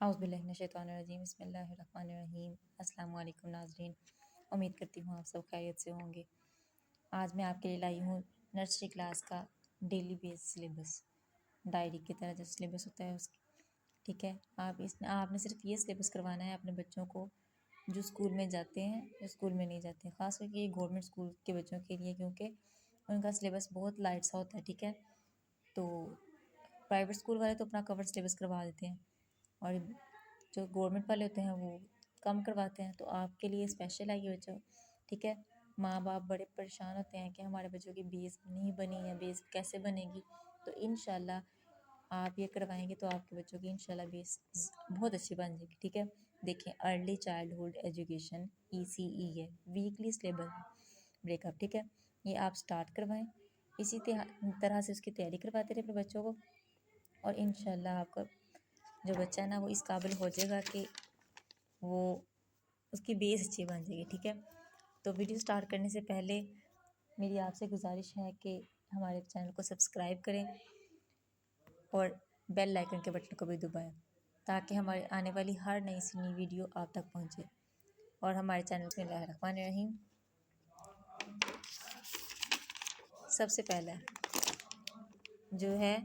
औज़ुबिल्लाहिमिनश्शैतानिर्रजीम बिस्मिल्लाहिर्रहमानिर्रहीम। अस्सलाम वालेकुम नाज़रीन, उम्मीद करती हूँ आप सब खैरियत से होंगे। आज मैं आपके लिए लाई हूँ नर्सरी क्लास का डेली बेस सिलेबस, डायरी की तरह जो सिलेबस होता है उसकी। ठीक है, आपने सिर्फ ये सिलेबस करवाना है अपने बच्चों को जो स्कूल में जाते हैं, जो स्कूल में नहीं जाते हैं, ख़ास करके ये गवर्नमेंट स्कूल के बच्चों के लिए, क्योंकि उनका सिलेबस बहुत लाइट सा होता है। ठीक है, तो प्राइवेट स्कूल वाले तो अपना कवर सिलेबस करवा देते हैं और जो गवर्नमेंट वाले होते हैं वो कम करवाते हैं। तो आपके लिए स्पेशल है ये बच्चों। ठीक है, माँ बाप बड़े परेशान होते हैं कि हमारे बच्चों की बेस नहीं बनी है, बेस कैसे बनेगी। तो इंशाल्लाह आप ये करवाएंगे तो आपके बच्चों की इंशाल्लाह बेस बहुत अच्छी बन जाएगी। ठीक है, देखें अर्ली चाइल्डहुड एजुकेशन ECE है, वीकली सिलेबस ब्रेकअप। ठीक है, ये आप स्टार्ट करवाएं, इसी तरह से उसकी तैयारी करवाते रहे अपने बच्चों को और इंशाल्लाह आपका जो बच्चा है ना वो इस काबिल हो जाएगा कि वो उसकी बेस अच्छी बन जाएगी। ठीक है, तो वीडियो स्टार्ट करने से पहले मेरी आपसे गुजारिश है कि हमारे चैनल को सब्सक्राइब करें और बेल आइकन के बटन को भी दबाएं ताकि हमारी आने वाली हर नई सी नई वीडियो आप तक पहुंचे। और हमारे चैनल बिस्मिल्लाहिर्रहमानिर्रहीम। सबसे पहला जो है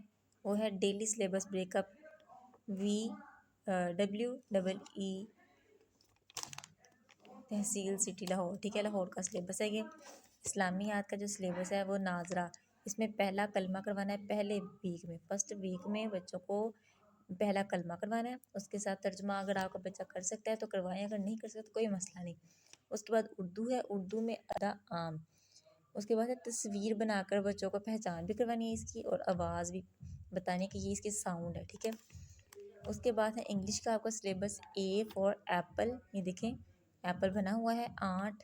वो है डेली सिलेबस ब्रेकअप WEE तहसील सिटी लाहौर। ठीक है, लाहौर का सिलेबस है ये। इस्लामियात का जो सिलेबस है वो नाजरा, इसमें पहला कलमा करवाना है पहले वीक में, फर्स्ट वीक में बच्चों को पहला कलमा करवाना है। उसके साथ तर्जुमा अगर आपका बच्चा कर सकता है तो करवाएं, अगर नहीं कर सकता तो कोई मसला नहीं। उसके बाद उर्दू है, उर्दू में अदा आम। उसके बाद है तस्वीर बनाकर बच्चों को पहचान भी करवानी है इसकी और आवाज़ भी बताने की ये इसकी साउंड है। ठीक है, उसके बाद है इंग्लिश का आपका सिलेबस A फॉर एप्पल, ये देखें एप्पल बना हुआ है 8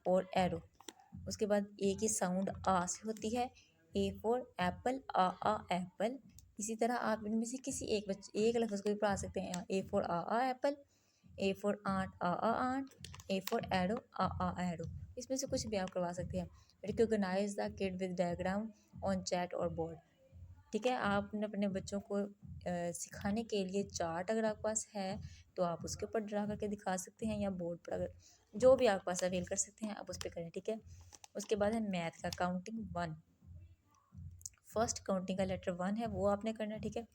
और एरो। उसके बाद ए की साउंड आ से होती है, A for apple a apple. इसी तरह आप इनमें से किसी एक लफ्ज़ को भी पढ़ा सकते हैं। A for a apple, A for aunt a aunt, A for arrow a arrow. इसमें से कुछ भी आप करवा सकते हैं। Recognise the kid with diagram on chart और बोर्ड। ठीक है, आपने अपने बच्चों को सिखाने के लिए चार्ट अगर आपके पास है तो आप उसके ऊपर ड्रा करके दिखा सकते हैं या बोर्ड पर, अगर जो भी आपके पास अवेल कर सकते हैं आप उस पर करें। ठीक है, उसके बाद है मैथ का काउंटिंग 1, फर्स्ट काउंटिंग का लेटर 1 है वो आपने करना है। ठीक है,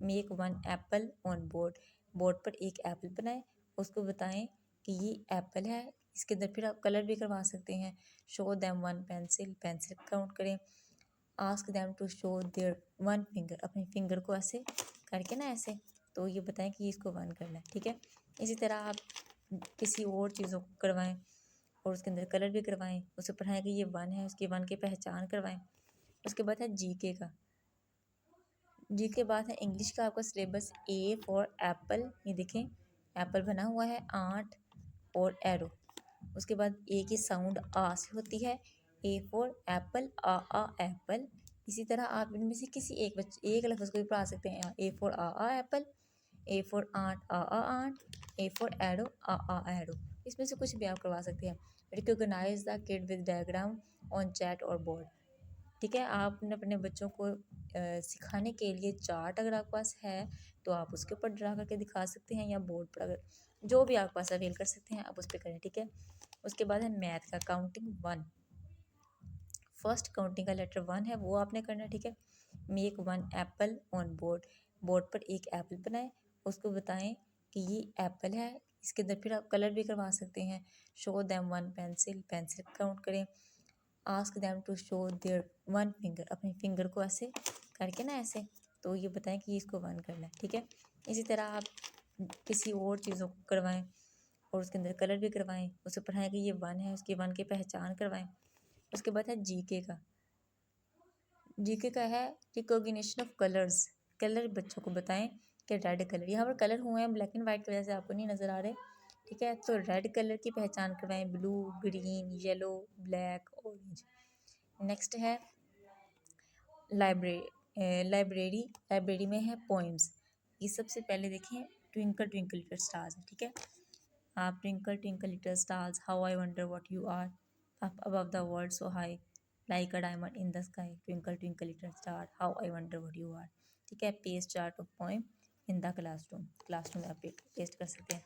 make 1 Apple on board, board पर एक एप्पल बनाएं, उसको बताएं कि ये एप्पल है। इसके अंदर फिर आप कलर भी करवा सकते हैं। Show them 1 pencil, pencil count करें। Ask them to show their 1 finger, अपने फिंगर को ऐसे करके ना ऐसे, तो ये बताएं कि इसको 1 करना है। ठीक है, इसी तरह आप किसी और चीज़ों को करवाएं और उसके अंदर कलर भी करवाएं, उसे पढ़ाएं कि ये 1 है, उसकी 1 की पहचान करवाएं। उसके बाद है जीके का, जीके बाद है इंग्लिश का आपका सिलेबस A फॉर एप्पल, ये देखें एप्पल बना हुआ है 8 और एरो। उसके बाद ए की साउंड आ से होती है, A for apple a apple. इसी तरह आप इनमें से किसी एक लफ्ज़ को भी पढ़ा सकते हैं। A for a apple, A for aunt a aunt, A for arrow a arrow. इसमें से कुछ भी आप करवा सकते हैं। Recognise the kid with diagram on chart और बोर्ड। ठीक है, आपने अपने बच्चों को सिखाने के लिए चार्ट अगर आपके पास है तो आप उसके ऊपर ड्रा करके दिखा सकते हैं या बोर्ड पर, अगर जो भी आपके पास अवेल कर सकते हैं आप उस पर करें। ठीक है, उसके बाद है मैथ का काउंटिंग 1, फर्स्ट काउंटिंग का लेटर 1 है वो आपने करना है। ठीक है, make 1 Apple on board, board पर एक एप्पल बनाएं, उसको बताएं कि ये एप्पल है। इसके अंदर फिर आप कलर भी करवा सकते हैं। Show them 1 pencil, pencil count करें। Ask them to show their 1 finger, अपने फिंगर को ऐसे करके ना ऐसे, तो ये बताएं कि इसको 1 करना है। ठीक है, इसी तरह आप किसी और चीज़ों को करवाएं और उसके अंदर कलर भी करवाएं, उसे पढ़ाएं कि ये 1 है, उसकी 1 की पहचान करवाएं। उसके बाद है जीके का, जीके का है रिकॉग्निशन ऑफ कलर्स, कलर बच्चों को बताएं कि रेड कलर, यहाँ पर कलर हुए हैं ब्लैक एंड वाइट की वजह से आपको नहीं नज़र आ रहे। ठीक है, तो रेड कलर की पहचान करवाएं, blue, green, yellow, black, orange. Next है लाइब्रेरी, लाइब्रेरी में है पोइम्स। ये सबसे पहले देखें ट्विंकल ट्विंकल लिटिल स्टार्स। ठीक है, आप twinkle twinkle little stars, how I wonder what you are, up above the world so high, like a diamond in the sky, twinkle twinkle little star, how I wonder what you are. ठीक है, page chart of poem, in the classroom में आप paste कर सकते हैं।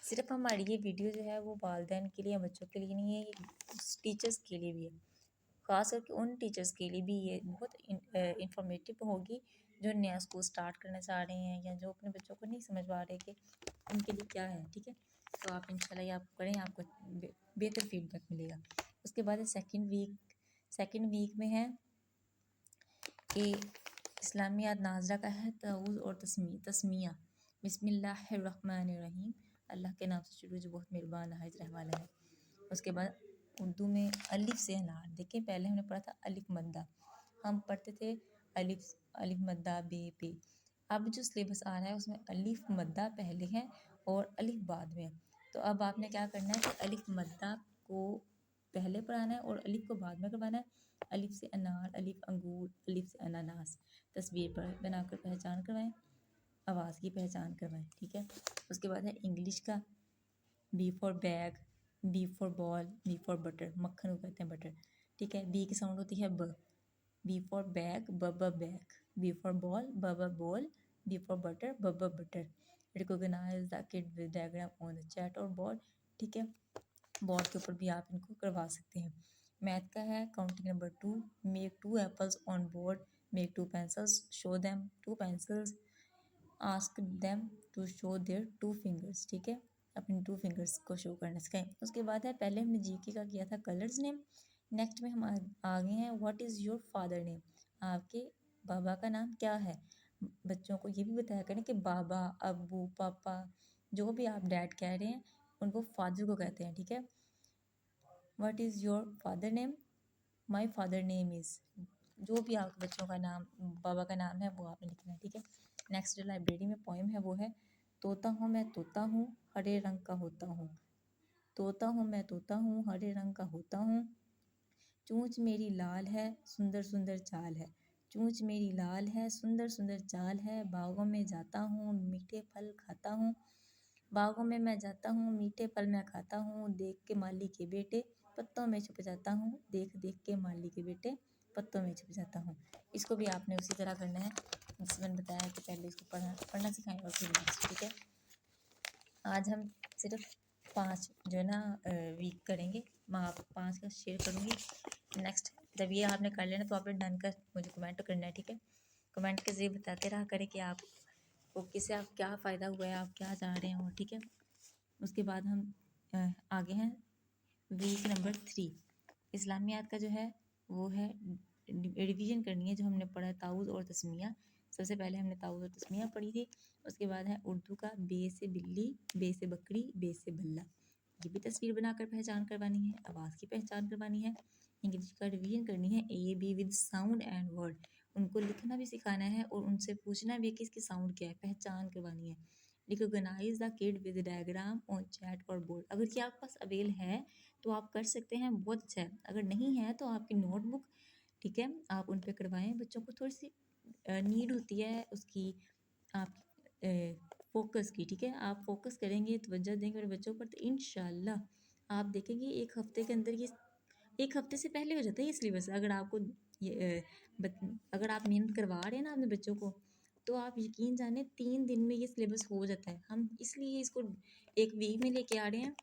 सिर्फ हमारी ये वीडियो जो है वो वालिदैन के लिए, बच्चों के लिए नहीं है, ये टीचर्स के लिए भी है। ख़ास करके उन टीचर्स के लिए भी ये बहुत इंफॉर्मेटिव होगी जो नया स्कूल स्टार्ट करना चाह रहे हैं या जो अपने बच्चों को नहीं समझ पा रहे कि उनके लिए क्या है। ठीक है, तो आप इंशाल्लाह ये आप करें, आपको बेहतर फीडबैक मिलेगा। उसके बाद सेकंड वीक में है कि इस्लामियात नाजरा का है ताऊज़ और तस्मिया। बिस्मिल्लाहिर्रहमानिर्रहीम, अल्लाह के नाम से शुरू जो बहुत मेहरबान नहायत रहने वाला है। उसके बाद उर्दू में अलिफ से अनार। देखिए पहले हमने पढ़ा था अलिफ मद्दा, हम पढ़ते थे अलिफ मद्दा बे पे। अब जो सिलेबस आ रहा है उसमें अलिफ मद्दा पहले है और अलिफ बाद में है। तो अब आपने क्या करना है कि अलिफ मद्दा को पहले पढ़ाना है और अलिफ को बाद में करवाना है। अलिफ से अनार, अलिफ अंगूर, अलिफ से अनानास। तस्वीर पर बनाकर पहचान करवाएं, आवाज़ की पहचान करवाएं। ठीक है, उसके बाद है इंग्लिश का B for bag, B for ball, B for butter. मक्खन को कहते हैं बटर। ठीक है, बी की साउंड होती है b. B for bag, b bag. B for ball, b ball. B for butter, b butter. Recognise the kid with diagram on the chart और बोर्ड। ठीक है, बोर्ड के ऊपर भी आप इनको करवा सकते हैं। मैथ का है counting number 2, make 2 apples on board, make 2 pencils, show them 2 pencils, ask them to show their 2 fingers. ठीक है, अपने 2 फिंगर्स को शो करना सिखाएं। उसके बाद है पहले हमने जीके का किया था कलर्स नेम। नेक्स्ट में हम आगे हैं what is your father name, आपके बाबा का नाम क्या है। बच्चों को ये भी बताया करें कि बाबा, अब्बू, पापा, जो भी आप डैड कह रहे हैं उनको फादर को कहते हैं। ठीक है, what is your father name, my father name is, जो भी आपके बच्चों का नाम, बाबा का नाम है वो आपने लिखना है। ठीक है, नेक्स्ट जो लाइब्रेरी में पोएम है वो है तोता हूँ मैं तोता हूँ हरे रंग का होता हूँ। तोता हूँ मैं तोता हूँ हरे रंग का होता हूँ। चोंच मेरी लाल है सुंदर सुंदर चाल है। चोंच मेरी लाल है सुंदर सुंदर चाल है। बागों में जाता हूँ मीठे फल खाता हूँ। बागों में मैं जाता हूँ मीठे फल मैं खाता हूँ। देख के माली के बेटे पत्तों में छुप जाता हूँ। देख देख के माली के बेटे पत्तों में छुप जाता हूँ। इसको भी आपने उसी तरह करना है जिसमें मैंने बताया कि पहले इसको पढ़ना सिखाएंगे और फिर नेक्स्ट। ठीक है, आज हम सिर्फ 5 जो है ना वीक करेंगे, मैं आप 5 का शेयर करूँगी। नेक्स्ट जब ये आपने कर लेना तो आपने डन कर मुझे कमेंट करना है। ठीक है, कमेंट के ज़रिए बताते रहा करें कि आपको किससे आप क्या फ़ायदा हुआ है, आप क्या चाह रहे हैं। और ठीक है, उसके बाद हम आगे हैं वीक नंबर 3। इस्लामियात का जो है वो है रिवीजन करनी है जो हमने पढ़ा है ताऊज़ और तस्मिया। सबसे पहले हमने ताऊज़ और तस्मिया पढ़ी थी। उसके बाद है उर्दू का बे से बिल्ली, बे से बकरी, बे से बल्ला। ये भी तस्वीर बनाकर पहचान करवानी है, आवाज़ की पहचान करवानी है। इंग्लिश का रिवीजन करनी है A be with sound and word. उनको लिखना भी सिखाना है और उनसे पूछना भी है कि इसकी साउंड क्या है, पहचान करवानी है। Recognise the kid with diagram on chart और बोर्ड। अगर ये आपके पास अवेल है तो आप कर सकते हैं, बहुत अच्छा है। अगर नहीं है तो आपकी नोटबुक, ठीक है, आप उन पे करवाएं। बच्चों को थोड़ी सी नीड होती है उसकी, आप फोकस की। ठीक है, आप फोकस करेंगे, तवज्जो देंगे और बच्चों पर, तो इंशाल्लाह आप देखेंगे 1 हफ्ते के अंदर ये 1 हफ्ते से पहले हो जाता है ये सिलेबस। अगर आपको ये अगर आप मेहनत करवा रहे हैं ना अपने बच्चों को तो आप यकीन जाने 3 दिन में ये सिलेबस हो जाता है। हम इसलिए इसको 1 वीक में लेके आ रहे हैं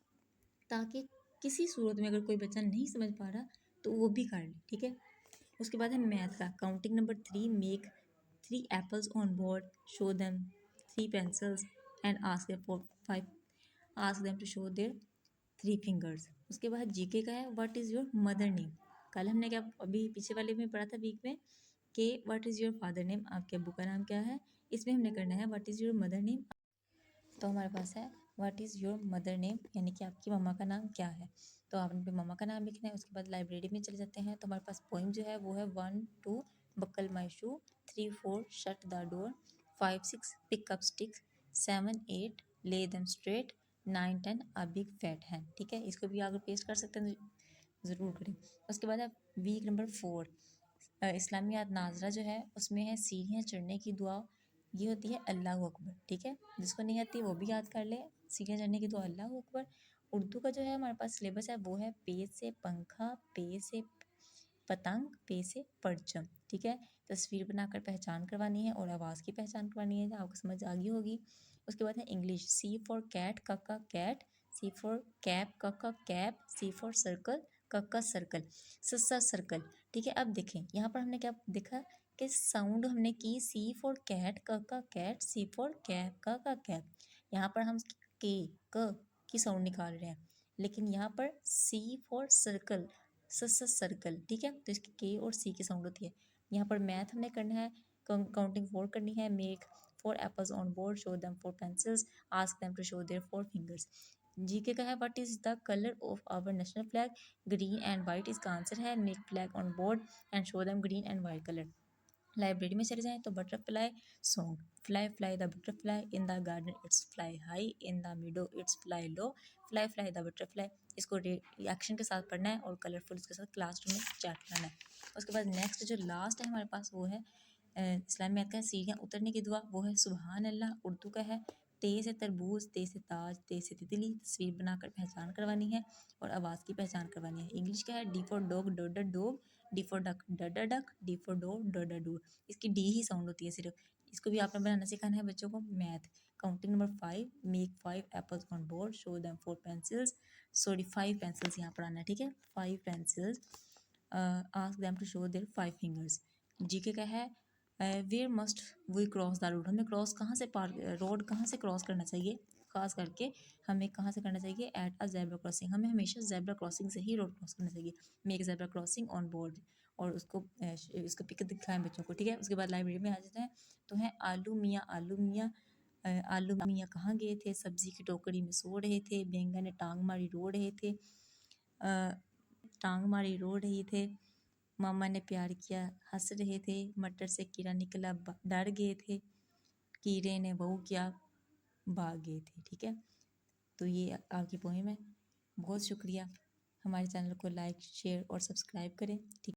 ताकि किसी सूरत में अगर कोई बच्चा नहीं समझ पा रहा तो वो भी कर ले। ठीक है, उसके बाद है मैथ का counting number 3, make 3 apples on board, show them 3 pencils and ask them to show their 3 fingers. उसके बाद जीके का है what is your mother name. कल हमने क्या अभी पीछे वाले में पढ़ा था वीक में कि what is your father name, आपके अब्बू का नाम क्या है। इसमें हमने करना है what is your mother name. तो हमारे पास है what is your mother name, यानी कि आपकी मम्मा का नाम क्या है। तो आपने पे मम्मा का नाम लिखना है। उसके बाद लाइब्रेरी में चले जाते हैं तो हमारे पास पोइम जो है वो है 1 2 buckle my shoe, 3 4 shut the door, 5 6 pick up sticks, 7 8 lay them straight, 9 10 a big fat hen. ठीक है, इसको भी आगे पेस्ट कर सकते हैं तो ज़रूर करें। उसके बाद है वीक नंबर 4 इस्लामियात नाजरा जो है उसमें है सीढ़ियाँ चढ़ने की दुआ। ये होती है अल्लाह अकबर। ठीक है, जिसको नहीं आती वो भी याद कर ले, सीढ़ियाँ चढ़ने की दुआ अल्लाह अकबर। उर्दू का जो है हमारे पास सिलेबस है वो है पे से पंखा, पे से पतंग, पे से परचम। ठीक है, तस्वीर बनाकर पहचान करवानी है और आवाज़ की पहचान करवानी है, आपको समझ आ गई होगी। उसके बाद है इंग्लिश, सी फॉर कैट, कक्का कैट, सी फॉर कैप, कक्का कैप, सी फॉर सर्कल, कक्का सर्कल, सस्सा सर्कल। ठीक है, अब देखें यहाँ पर हमने क्या देखा कि साउंड हमने की सी फॉर कैट, कक्का कैट, सी फॉर कैप, कक्का कैप। यहाँ पर हम के क की साउंड निकाल रहे हैं, लेकिन यहाँ पर सी फॉर सर्कल, सस्सा सर्कल। ठीक है, तो इसकी के और सी की साउंड होती है। यहाँ पर मैथ हमने करना है, काउंटिंग 4 करनी है, make 4 apples on board, show them 4 pencils, ask them to show their 4 fingers. GK का है what is the colour of our national flag, green and white इसका आंसर है, make flag on board and show them green and white colour. Library में चले जाएं तो butterfly song, fly fly the butterfly in the garden it's fly high, in the meadow it's fly low, fly fly the butterfly. इसको reaction के साथ पढ़ना है और कलरफुल इसके साथ क्लासरूम में चैट करना है। उसके बाद नेक्स्ट जो लास्ट है हमारे पास वो है इस्लामी मैथ का है, सीढ़ियाँ उतरने की दुआ, वो है सुबहान अल्लाह। उर्दू का है, ते से तरबूज, ते से ताज, ते से तितली, तस्वीर बनाकर पहचान करवानी है और आवाज़ की पहचान करवानी है। इंग्लिश का है, डी फॉर डॉग, डोडा डॉग, डी फॉर डक, डडा डक, डी फॉर डोर, डोडा डोर। इसकी डी ही साउंड होती है सिर्फ। इसको भी आपने बनाना सिखाना है बच्चों को। Math, counting number 5, make 5 apples on board, show them 4 pencils, sorry 5 pencils यहाँ पर आना है। ठीक है, 5 pencils, ask them to show their 5 fingers. GK का है, where must we cross the road, हमें क्रॉस कहाँ से पार, रोड कहाँ से क्रॉस करना चाहिए, खास करके हमें कहाँ से करना चाहिए, एट अ जेब्रा क्रॉसिंग, हमें हमेशा जेब्रा क्रॉसिंग से ही रोड क्रॉस करना चाहिए। Make zebra crossing on board, और उसको पिक दिखाएं बच्चों को। ठीक है, उसके बाद लाइब्रेरी में आ जाते हैं तो है आलू मियाँ, आलू मियाँ, आलू मियाँ कहाँ गए थे, सब्जी की टोकरी में सो रहे थे, बैंगन ने टांग मारी रो रहे थे, टांग मारी रो रहे थे, मामा ने प्यार किया हंस रहे थे, मटर से कीड़ा निकला डर गए थे, कीड़े ने बहू किया भाग गए थे। ठीक है, तो ये आपकी पोएम है। बहुत शुक्रिया, हमारे चैनल को लाइक शेयर और सब्सक्राइब करें। ठीक।